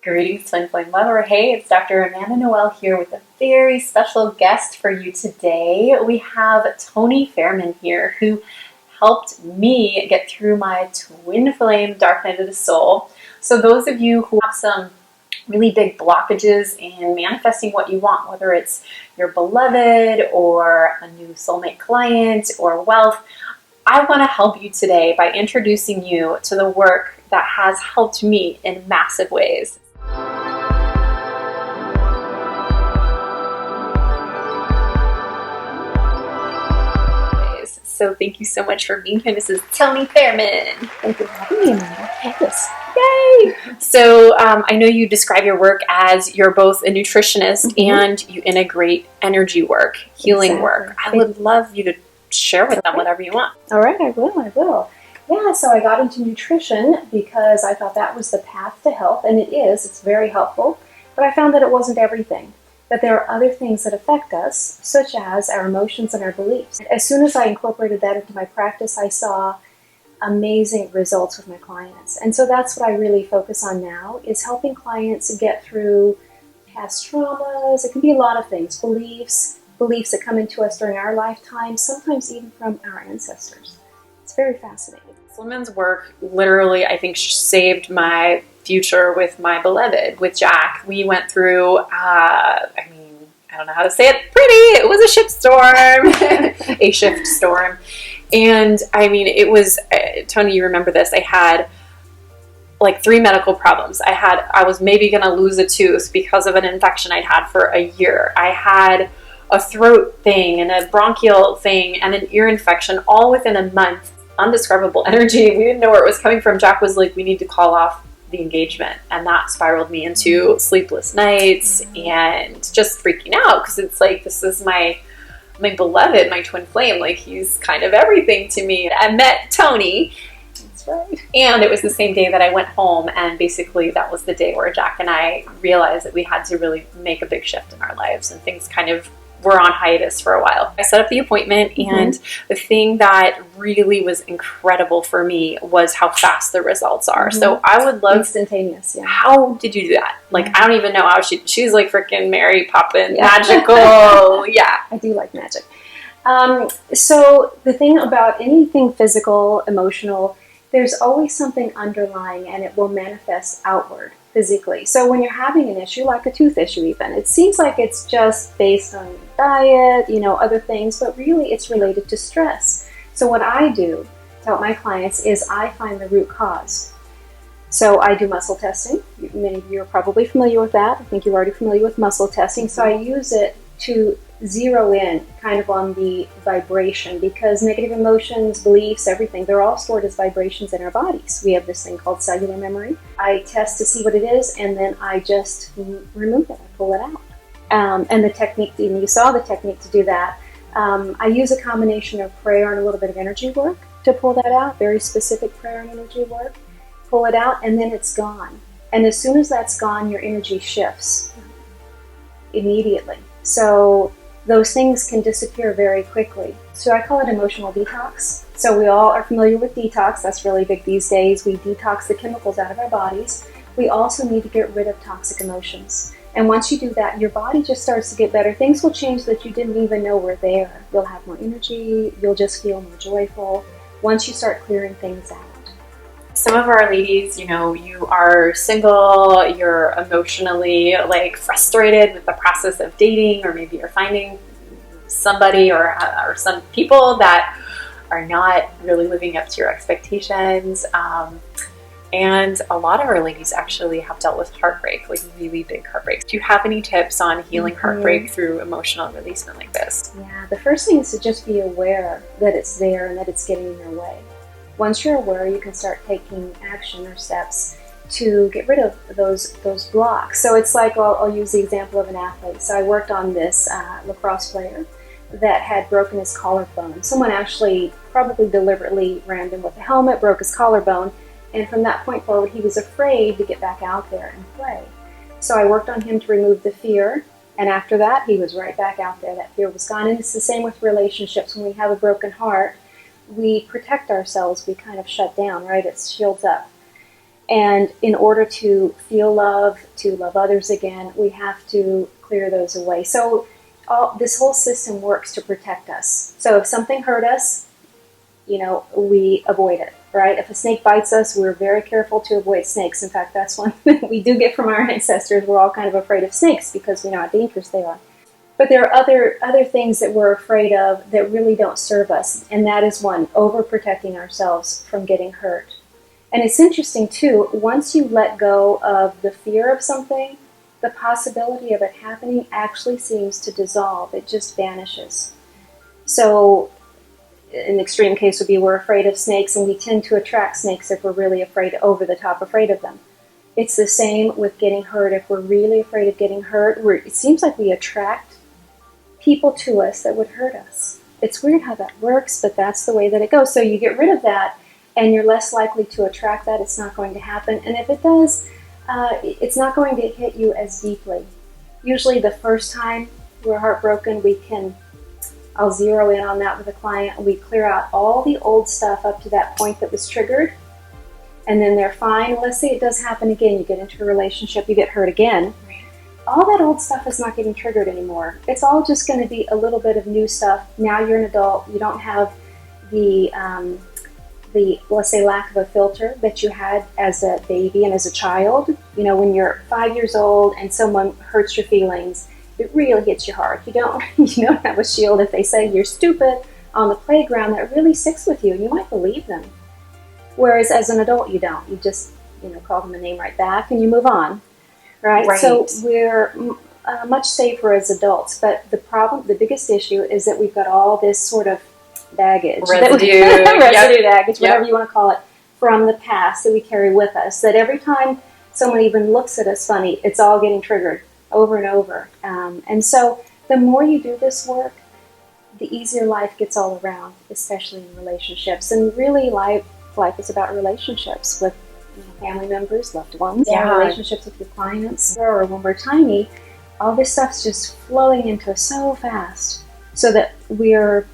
Greetings, Twin Flame Lover. Hey, it's Dr. Amanda Noelle here with a very special guest for you today. We have Toni Fairman here, who helped me get through my twin flame dark night of the soul. So those of you who have some really big blockages in manifesting what you want, whether it's your beloved or a new soulmate client or wealth, I want to help you today by introducing you to the work that has helped me in massive ways. So thank you so much for being here. This is Toni Fairman. Thank you for having me, Amanda. Yes. Yay! So I know you describe your work as you're both a nutritionist and you integrate energy work, healing work. I would love you to share with them whatever you want. All right, I will. Yeah, so I got into nutrition because I thought that was the path to health, and it is. It's very helpful. But I found that it wasn't everything, that there are other things that affect us, such as our emotions and our beliefs. As soon as I incorporated that into my practice, I saw amazing results with my clients. And so that's what I really focus on now, is helping clients get through past traumas. It can be a lot of things, beliefs that come into us during our lifetime, sometimes even from our ancestors. It's very fascinating. This woman's work literally, I think, saved my future with my beloved, with Jack. We went through, I don't know how to say it pretty. It was a shitstorm, a shift storm. And it was, Toni, you remember this. I had like 3 medical problems. I was maybe going to lose a tooth because of an infection I'd had for a year. I had a throat thing and a bronchial thing and an ear infection all within a month. Undescribable energy. We didn't know where it was coming from. Jack was like, we need to call off the engagement. And that spiraled me into sleepless nights and just freaking out, because it's like, this is my beloved, my twin flame. Like, he's kind of everything to me. I met Toni. That's right. And it was the same day that I went home, and basically that was the day where Jack and I realized that we had to really make a big shift in our lives, and things kind of were on hiatus for a while. I set up the appointment, and the thing that really was incredible for me was how fast the results are. So I would love... Instantaneous, yeah. How did you do that? Like, I don't even know how she's like freaking Mary Poppins, magical. Yeah. I do like magic. So the thing about anything physical, emotional, there's always something underlying, and it will manifest outward physically. So when you're having an issue, like a tooth issue even, it seems like it's just based on diet, other things, but really it's related to stress. So what I do to help my clients is I find the root cause. So I do muscle testing. Many of you are probably familiar with that. I think you're already familiar with muscle testing. So I use it to zero in kind of on the vibration, because negative emotions, beliefs, everything, they're all stored as vibrations in our bodies. We have this thing called cellular memory. I test to see what it is, and then I just remove it. I pull it out. And the technique, and you saw the technique to do that. I use a combination of prayer and a little bit of energy work to pull that out, very specific prayer and energy work. Pull it out, and then it's gone. And as soon as that's gone, your energy shifts immediately. So those things can disappear very quickly. So I call it emotional detox. So we all are familiar with detox. That's really big these days. We detox the chemicals out of our bodies. We also need to get rid of toxic emotions. And once you do that, your body just starts to get better. Things will change that you didn't even know were there. You'll have more energy. You'll just feel more joyful once you start clearing things out. Some of our ladies, you are single, you're emotionally frustrated with the process of dating, or maybe you're finding somebody or some people that are not really living up to your expectations. And a lot of our ladies actually have dealt with heartbreak, like really big heartbreaks. Do you have any tips on healing heartbreak through emotional releasement like this? Yeah, the first thing is to just be aware that it's there and that it's getting in your way. Once you're aware, you can start taking action or steps to get rid of those blocks. So it's like, I'll use the example of an athlete. So I worked on this lacrosse player that had broken his collarbone. Someone actually probably deliberately rammed him with a helmet, broke his collarbone, and from that point forward, he was afraid to get back out there and play. So I worked on him to remove the fear, and after that, he was right back out there. That fear was gone. And it's the same with relationships. When we have a broken heart, we protect ourselves. We kind of shut down, right? It shields up. And in order to feel love, to love others again, we have to clear those away. So this whole system works to protect us. So if something hurt us, we avoid it, right? If a snake bites us, we're very careful to avoid snakes. In fact, that's one thing we do get from our ancestors. We're all kind of afraid of snakes because we know how dangerous they are. But there are other things that we're afraid of that really don't serve us. And that is one, overprotecting ourselves from getting hurt. And it's interesting, too, once you let go of the fear of something, the possibility of it happening actually seems to dissolve. It just vanishes. So an extreme case would be we're afraid of snakes, and we tend to attract snakes if we're really over the top afraid of them. It's the same with getting hurt. If we're really afraid of getting hurt, it seems like we attract people to us that would hurt us. It's weird how that works, but that's the way that it goes. So you get rid of that, and you're less likely to attract that. It's not going to happen. And if it does, it's not going to hit you as deeply. Usually the first time we're heartbroken, I'll zero in on that with a client. We clear out all the old stuff up to that point that was triggered, and then they're fine. Let's say it does happen again. You get into a relationship, you get hurt again. All that old stuff is not getting triggered anymore. It's all just going to be a little bit of new stuff. Now you're an adult. You don't have the let's say, lack of a filter that you had as a baby and as a child. When you're 5 years old and someone hurts your feelings, it really hits you hard. You don't have a shield. If they say you're stupid on the playground, that really sticks with you. You might believe them. Whereas as an adult, you don't. You just, call them a name right back and you move on. Right? So we're much safer as adults. But the biggest issue is that we've got all this sort of baggage. Residue baggage, whatever you want to call it, from the past that we carry with us. That every time someone even looks at us funny, it's all getting triggered over and over. And so the more you do this work, the easier life gets all around, especially in relationships. And really, life is about relationships with family members, loved ones, relationships with your clients. Or when we're tiny, all this stuff's just flowing into us so fast so that we're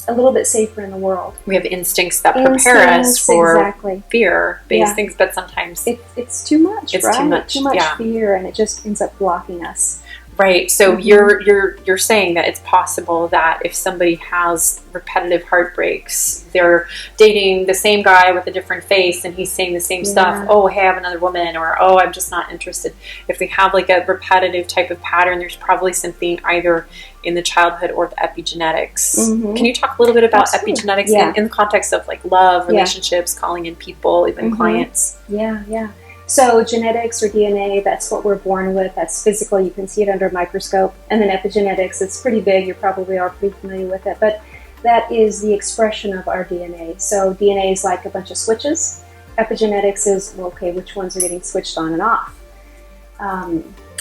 a little bit safer in the world. We have instincts that prepare us for fear-based things, but sometimes it's too much. It's right? too much fear, and it just ends up blocking us. Right. So you're saying that it's possible that if somebody has repetitive heartbreaks, they're dating the same guy with a different face and he's saying the same stuff. Oh, hey, I have another woman, or oh, I'm just not interested. If they have like a repetitive type of pattern, there's probably something either in the childhood or the epigenetics. Can you talk a little bit about epigenetics in the context of like love, relationships, calling in people, even clients? Yeah. So genetics or DNA, that's what we're born with. That's physical. You can see it under a microscope. And then epigenetics, it's pretty big. You probably are pretty familiar with it. But that is the expression of our DNA. So DNA is like a bunch of switches. Epigenetics is, which ones are getting switched on and off.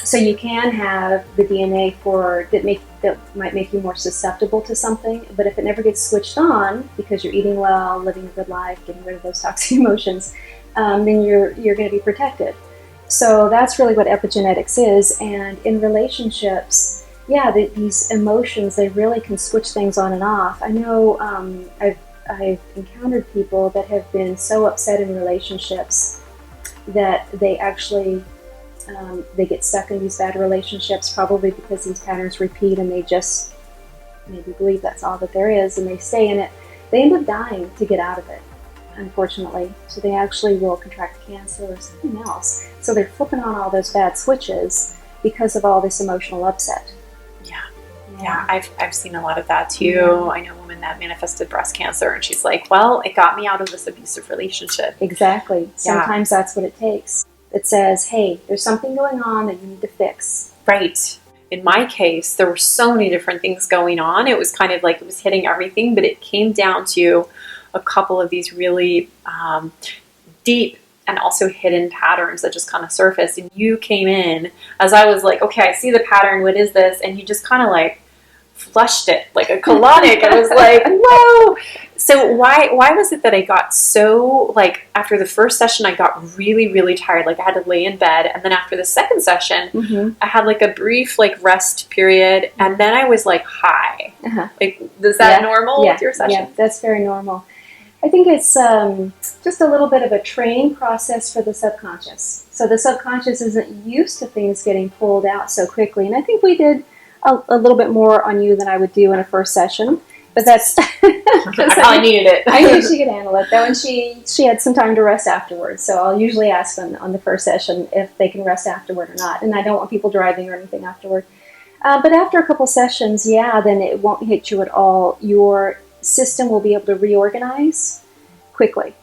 So you can have the DNA that might make you more susceptible to something. But if it never gets switched on, because you're eating well, living a good life, getting rid of those toxic emotions, then you're going to be protected. So that's really what epigenetics is. And in relationships, these emotions, they really can switch things on and off. I know I've encountered people that have been so upset in relationships that they actually they get stuck in these bad relationships, probably because these patterns repeat and they just maybe believe that's all that there is, and they stay in it. They end up dying to get out of it, unfortunately. So they actually will contract cancer or something else. So they're flipping on all those bad switches because of all this emotional upset. Yeah, I've seen a lot of that too. I know a woman that manifested breast cancer, and she's like, well, it got me out of this abusive relationship. Exactly. Sometimes that's what it takes. It says, hey, there's something going on that you need to fix. Right. In my case, there were so many different things going on. It was kind of like it was hitting everything, but it came down to a couple of these really deep and also hidden patterns that just kind of surfaced. And you came in as I was like, okay, I see the pattern. What is this? And you just kind of like flushed it like a colonic. I was like, whoa. So why was it that I got so, like, after the first session, I got really, really tired. Like, I had to lay in bed. And then after the second session, I had, like, a brief, like, rest period. And then I was, like, high. Like, is that normal with your session? Yeah, that's very normal. I think it's just a little bit of a training process for the subconscious. So the subconscious isn't used to things getting pulled out so quickly. And I think we did a little bit more on you than I would do in a first session. But that's... I probably needed it. I knew she could handle it, though, and she had some time to rest afterwards. So I'll usually ask them on the first session if they can rest afterward or not. And I don't want people driving or anything afterward. But after a couple sessions, then it won't hit you at all. Your system will be able to reorganize quickly.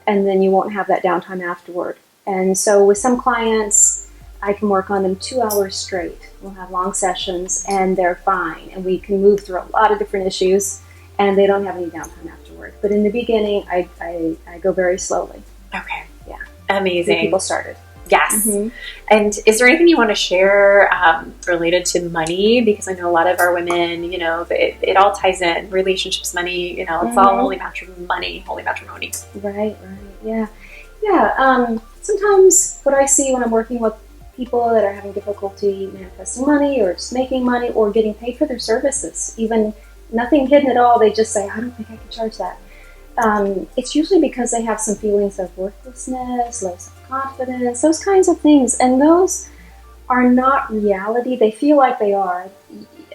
And then you won't have that downtime afterward. And so with some clients, I can work on them 2 hours straight. We'll have long sessions, and they're fine. And we can move through a lot of different issues, and they don't have any downtime afterward. But in the beginning, I go very slowly. Okay. Yeah. Amazing. Get people started. Yes. And is there anything you want to share related to money? Because I know a lot of our women, it all ties in. Relationships, money, it's all holy matrimony. Right. Yeah. Sometimes what I see when I'm working with people that are having difficulty manifesting money or just making money or getting paid for their services, even nothing hidden at all, they just say, I don't think I can charge that. It's usually because they have some feelings of worthlessness, low self-confidence, those kinds of things. And those are not reality. They feel like they are.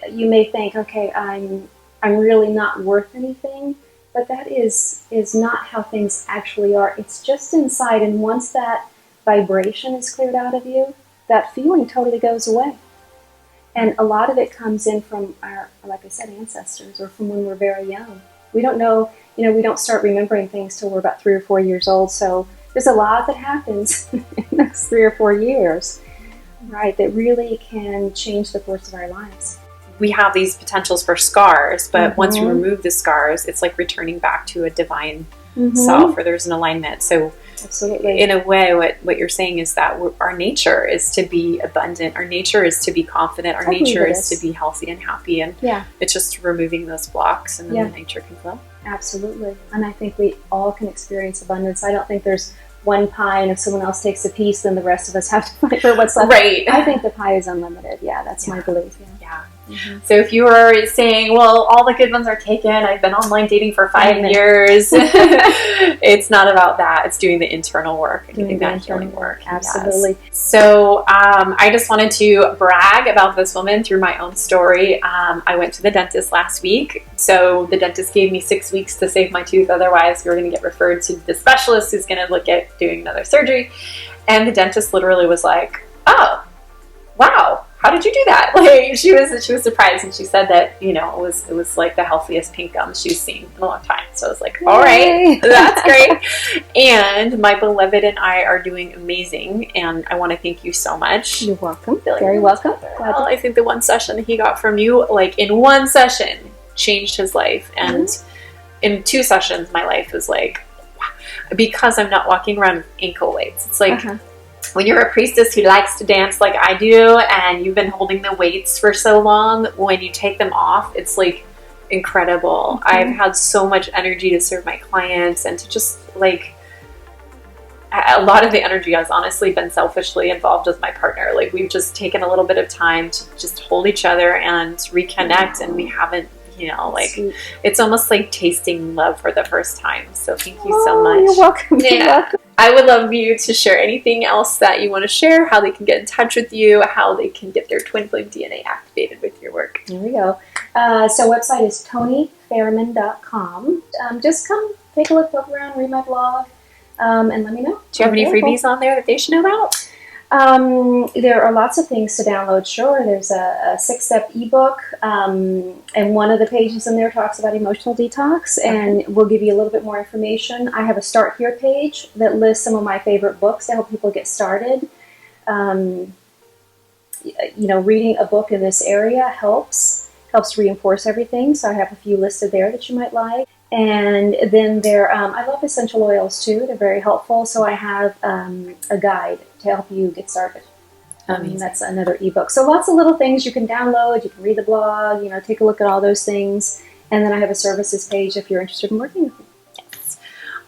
You may think, okay, I'm really not worth anything. But that is not how things actually are. It's just inside. And once that vibration is cleared out of you, that feeling totally goes away. And a lot of it comes in from our, like I said, ancestors, or from when we're very young. We don't know, we don't start remembering things till we're about 3 or 4 years old. So there's a lot that happens in the next 3 or 4 years, right, that really can change the course of our lives. We have these potentials for scars, but once you remove the scars, it's like returning back to a divine self, where there's an alignment. So absolutely, in a way, what you're saying is that our nature is to be abundant. Our nature is to be confident. Our nature is to be healthy and happy. And it's just removing those blocks, and then the nature can flow. Absolutely. And I think we all can experience abundance. I don't think there's one pie, and if someone else takes a piece, then the rest of us have to fight for what's left. Right. I think the pie is unlimited. Yeah, that's my belief. Yeah. So if you were saying, well, all the good ones are taken, I've been online dating for 5 years, it's not about that. It's doing the internal work and doing that healing work. Absolutely. Yes. So I just wanted to brag about this woman through my own story. I went to the dentist last week. So the dentist gave me 6 weeks to save my tooth. Otherwise, we were going to get referred to the specialist who's going to look at doing another surgery. And the dentist literally was like, oh, wow. How did you do that? Like, she was surprised, and she said that, it was like the healthiest pink gums she's seen in a long time. So I was like, all right, that's great. And my beloved and I are doing amazing, and I want to thank you so much. You're welcome. Very welcome. Well, I think the one session that he got from you, like in one session, changed his life. And in 2 sessions, my life was like, wow. Because I'm not walking around with ankle weights. It's like, when you're a priestess who likes to dance like I do, and you've been holding the weights for so long, when you take them off, it's like incredible. I've had so much energy to serve my clients, and to just like, a lot of the energy has honestly been selfishly involved with my partner. Like, we've just taken a little bit of time to just hold each other and reconnect, and we haven't, it's almost like tasting love for the first time. So thank you so much. You're welcome. Yeah. You're welcome. I would love you to share anything else that you want to share, how they can get in touch with you, how they can get their Twin Flame DNA activated with your work. Here we go. So website is tonifairman.com. Just come take a look, look around, read my blog, and let me know. Do you have any freebies on there that they should know about? There are lots of things to download. Sure, there's a 6-step ebook, and one of the pages in there talks about emotional detox, and we'll give you a little bit more information. I have a Start Here page that lists some of my favorite books to help people get started. Reading a book in this area helps reinforce everything. So I have a few listed there that you might like. And then I love essential oils too. They're very helpful. So I have a guide to help you get started. That's another ebook. So lots of little things you can download. You can read the blog, take a look at all those things. And then I have a services page if you're interested in working with me. Yes.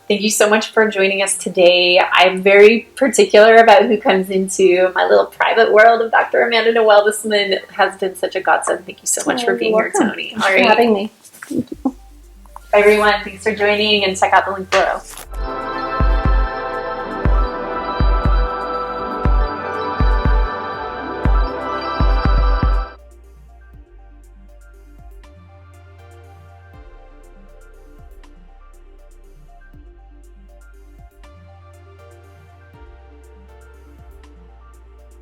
Thank you so much for joining us today. I'm very particular about who comes into my little private world of Dr. Amanda Noelle. This woman has been such a godsend. Thank you so much for being here, Toni. Thanks for having me. Thank you. everyone, thanks for joining, and check out the link below.